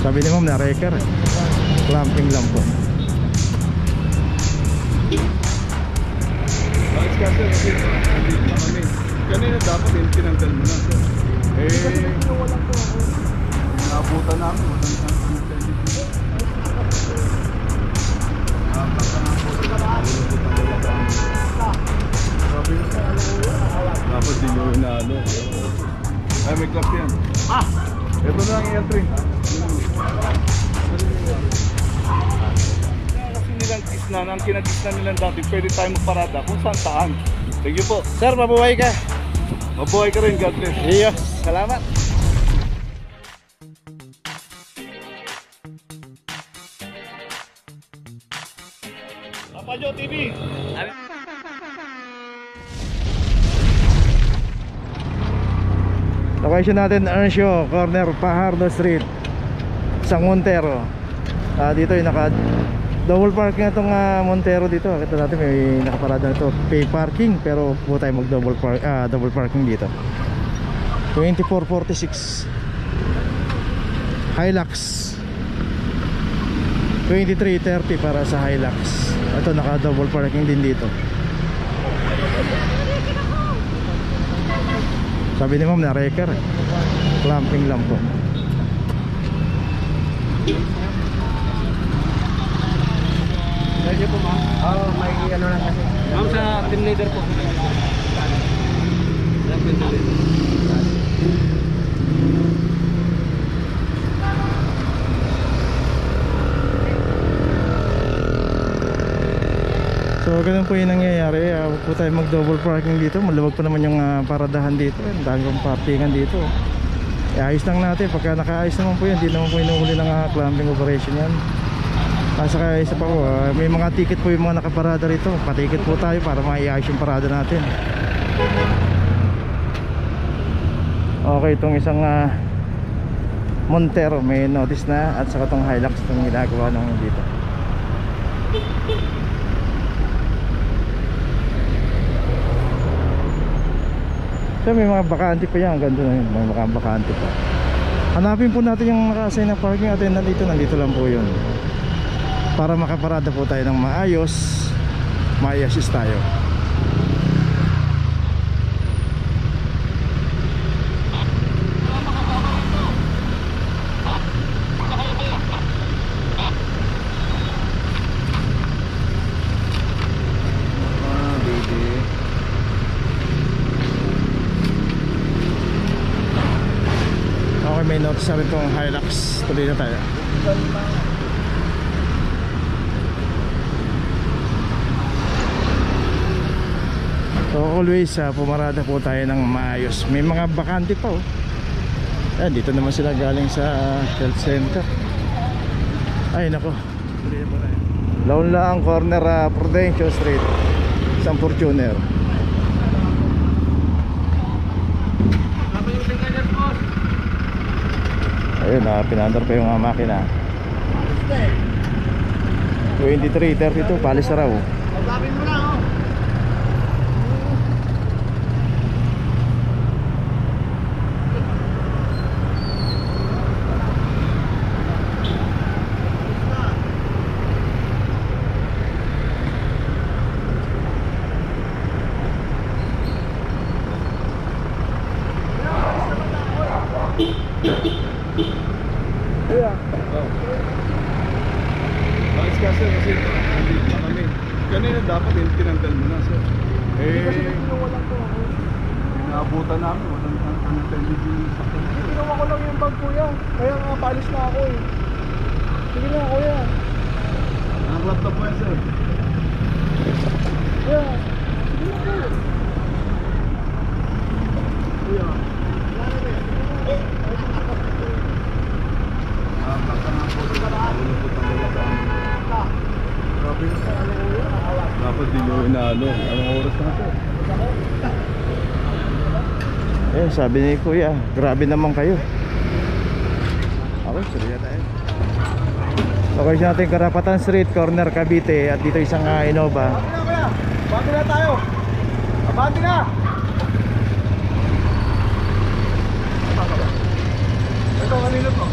Sabi ni ma'am na wrecker. Clamping lang po. Bakit kasi hindi na kami. Kanina dapat yung tinanggal mo na. Walang po ako. Nabutan namin. Walang dapat din yung inaano. Ay, may clap yan. Ito na ang entry. Kasi nilang gisna, ang kinagisna nilang dati, pwede tayo magparada kung saan. Thank you po. Sir, mabuhay ka. Mabuhay ka rin, God bless. Iyo, salamat. Papajo TV. Location natin, Earnshaw, corner Fajardo Street, San Montero. Dito yung naka double parking na itong Montero dito. Kita natin may nakaparada na ito, pay parking, pero po tayo mag double parking dito. 2446 Hilux, 2330 para sa Hilux. Ito naka double parking din dito. Sabi ni ma'am na wrecker. Clamping lang po. Thank you po ma'am. May ano lang kasi. Ma'am sa team leader po. So ganun po yung nangyayari. Huwag po tayo mag double parking dito. Maluwag pa naman yung paradahan dito. Ang dami pong parkingan dito. Ayos lang natin. Pagka nakaayos naman po yan, hindi naman po inuhuli ng clamping operation yan. Saka isa pa po, may mga ticket po yung mga nakaparada rito. Patiket po tayo para maiayos yung parada natin. Okay, itong isang Montero may notice na. At saka itong Hilux itong ginagawa nung dito. So may mga bakante pa yan. Ganda na yun, may mga bakante pa. Hanapin po natin yung naka-assign na parking attendant dito. Nandito lang po yun, para makaparada po tayo ng maayos, ma-assist tayo. Okay, may notice na rin itong Hilux. Tuloy na tayo. So always pumarada po tayo ng maayos. May mga bakante pa oh. Ayan, dito naman sila galing sa health center. Ay nako, Laon lang corner Prudential Street, San Fortuner. Ayun, pinandar pa yung makina. 2332, palis na raw. Pagkapin mo na oh. Bakit kasi hindi na kami. Kanina dapat yung tinanggal mo na, sir. Kasi walang po ako. Naabutan namin. Walang unattended yung sakyan. Ginawa ko lang yung bag kuya. Kaya nga paalis na ako eh. Sige na kuya. Ang laptop mo yan, sir. Kuya. Sige na kuya. Kuya. Dapat din yung inaano. Anong oras na ito? Sabi ni kuya, grabe naman kayo. Okay, suliya tayo. Okay, siya natin Karapatan Street, corner Cavite. At dito isang Innova. Abante na tayo. Abante na. Ito kanino to?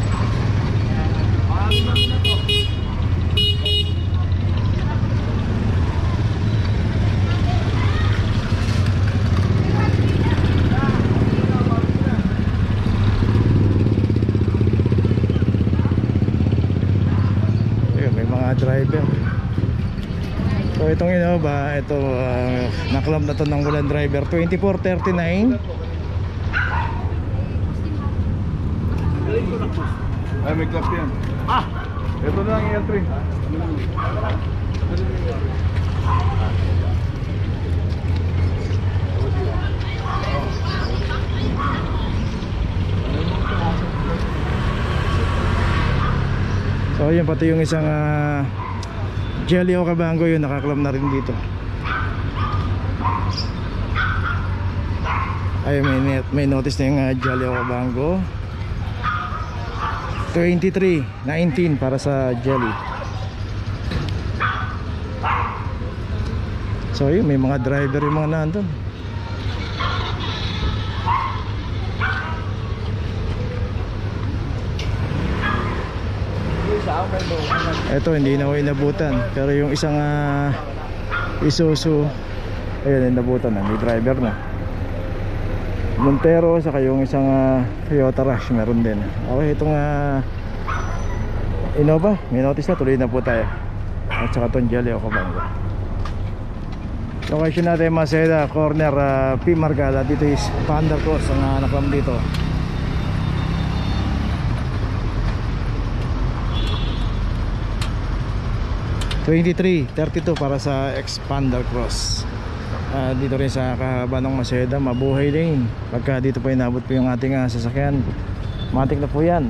itong Innova, ito naklam na to ng walang driver, 2439. Ay, may clap yan. Ito na ang entry. So yun, pati yung isang Jelly Okavango, yun nakaklam na rin dito. Ay, may notice na yung Jelly Okavango, 2319 para sa Jelly. So yun, may mga driver yung mga nandun. Ito hindi na ako inabutan, pero yung isang Isuzu, ayun, inabutan na, may driver na. Montero, saka yung isang Toyota Rush meron din. Okay, itong Innova, may notice na, tuloy na po tayo. At saka itong Jelly Okavango. Location natin Maseda, corner P. Margala. Dito is Panda Cross ang naklam dito. $23.32 para sa Expander Cross. Dito rin sa kahaba ng Maseda, Mabuhay Lane. Pagka dito po inabot po yung ating sasakyan, matik na po yan.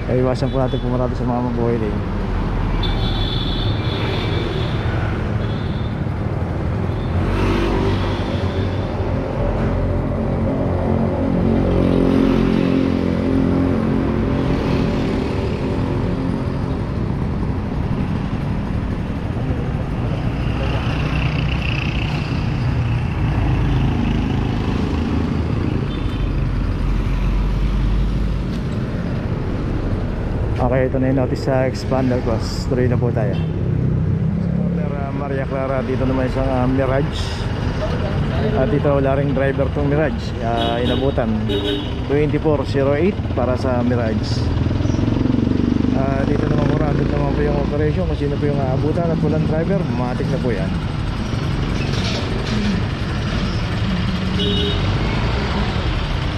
Kaya iwasan po natin pumarado sa mga Mabuhay Lane. Okay, ito na yung notice sa Expander Cross. Tuloy na po tayo. Corner Maria Clara, dito naman isang Mirage. At dito wala ring driver tong Mirage. Inabutan 2408 para sa Mirage. Dito naman random naman po yung operation, kung sino po yung aabutan at walang driver, matik na po yan.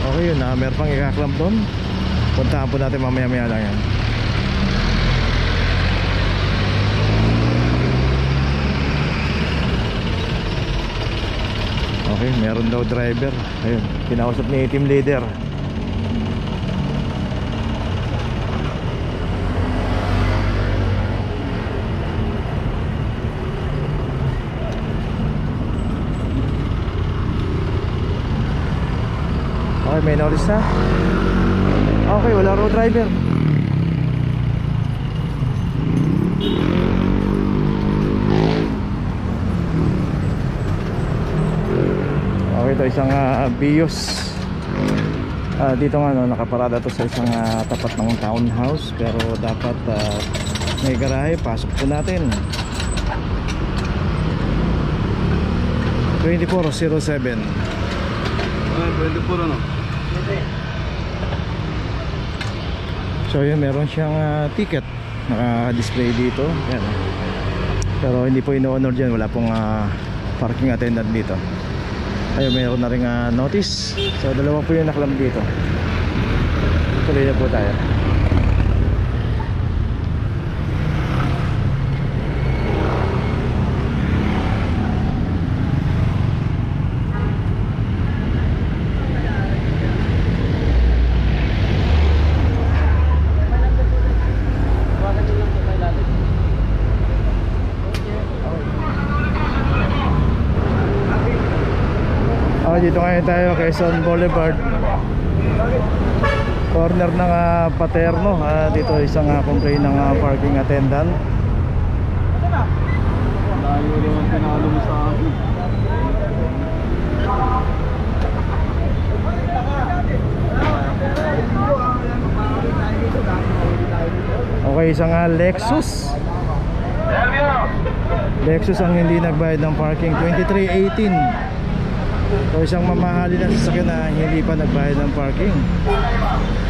Okay, yun, meron pang ikaklamp doon. Puntahan po natin mamaya-maya lang yan. Okay, meron daw driver. Ayun, kinausap ni team leader. Okay, may notice na. Okay, wala raw driver. Okay, ito isang Vios. Dito nga no, nakaparada to sa isang tapat ng townhouse. Pero dapat may garahe. Pasok po natin. 2407. Ay, 24 ano? So yun, meron siyang ticket naka-display dito. Yan. Pero hindi po ino-honor dyan. Wala pong parking attendant dito. Ayun, meron na rin notice. So dalawa po yung naklam dito. Tuloy na po tayo. Dito ngayon tayo, Quezon Boulevard, corner ng Paterno. Dito isang complaint ng parking attendant. Layo naman pinalo mo sa akin. Okay, isang Lexus. Lexus ang hindi nagbayad ng parking, 2318. So isang mamahali na sasakyan na hindi pa nagbayad ng parking.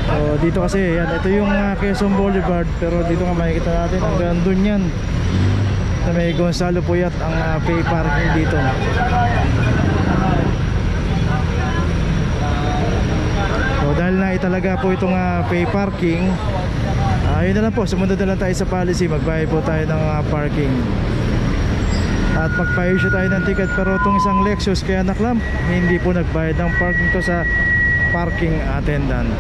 So dito kasi yan, ito yung Quezon Boulevard, pero dito nga makikita natin hanggang dun yan na may Gonzalo Puyat ang pay parking dito. So dahil na italaga po itong pay parking, ayun na lang po, sumunod na lang tayo sa policy, magbayad po tayo ng parking at magpa-issue tayo ng ticket. Pero itong isang Lexus kaya naklam, hindi po nagbayad ng parking to sa parking attendant.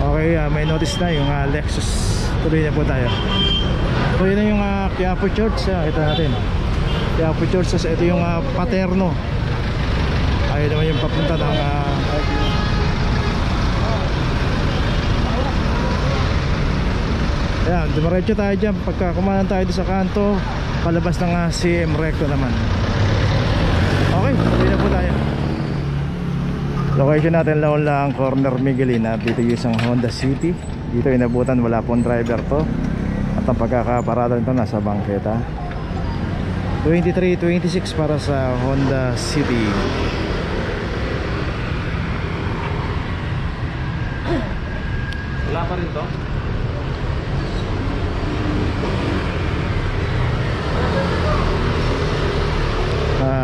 Okay, may notice na yung Lexus. Tuloy na po tayo. So yun na yung Quiapo Church. Ito natin Quiapo Church. Ito yung Paterno. Ayun naman yung papunta ng ayan, dumiretso tayo dyan. Pagka kumanan tayo doon sa kanto, palabas ng CM Recto naman. Okay, tuloy na po tayo. Location natin lang corner Miguelina. Dito yung isang Honda City. Dito inabutan, wala pong driver to. At ang pagkakaparada nito nasa bangketa. 23-26 para sa Honda City. Wala pa rin to?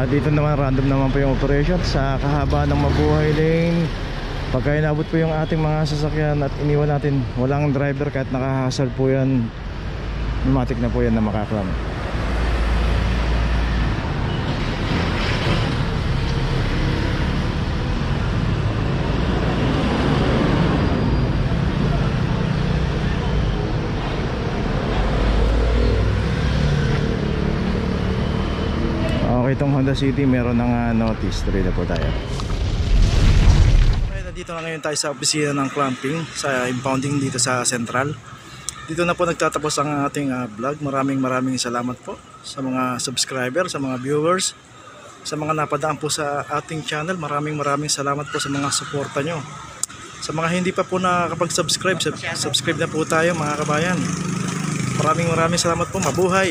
Dito naman random naman po yung operation sa kahabaan ng Mabuhay Lane. Pagka inabot po yung ating mga sasakyan at iniwan natin walang driver, kahit nakahasal po yan, automatic na po yan na makaklam. Okay, itong Honda City meron ng notice. Tuloy na po tayo. Okay, nandito na ngayon tayo sa opisina ng clamping sa impounding dito sa Central. Dito na po nagtatapos ang ating vlog. Maraming salamat po sa mga subscriber, sa mga viewers, sa mga napadaan po sa ating channel. Maraming salamat po sa mga suporta nyo. Sa mga hindi pa po nakakapag-subscribe, subscribe na po tayo mga kabayan. Maraming salamat po. Mabuhay!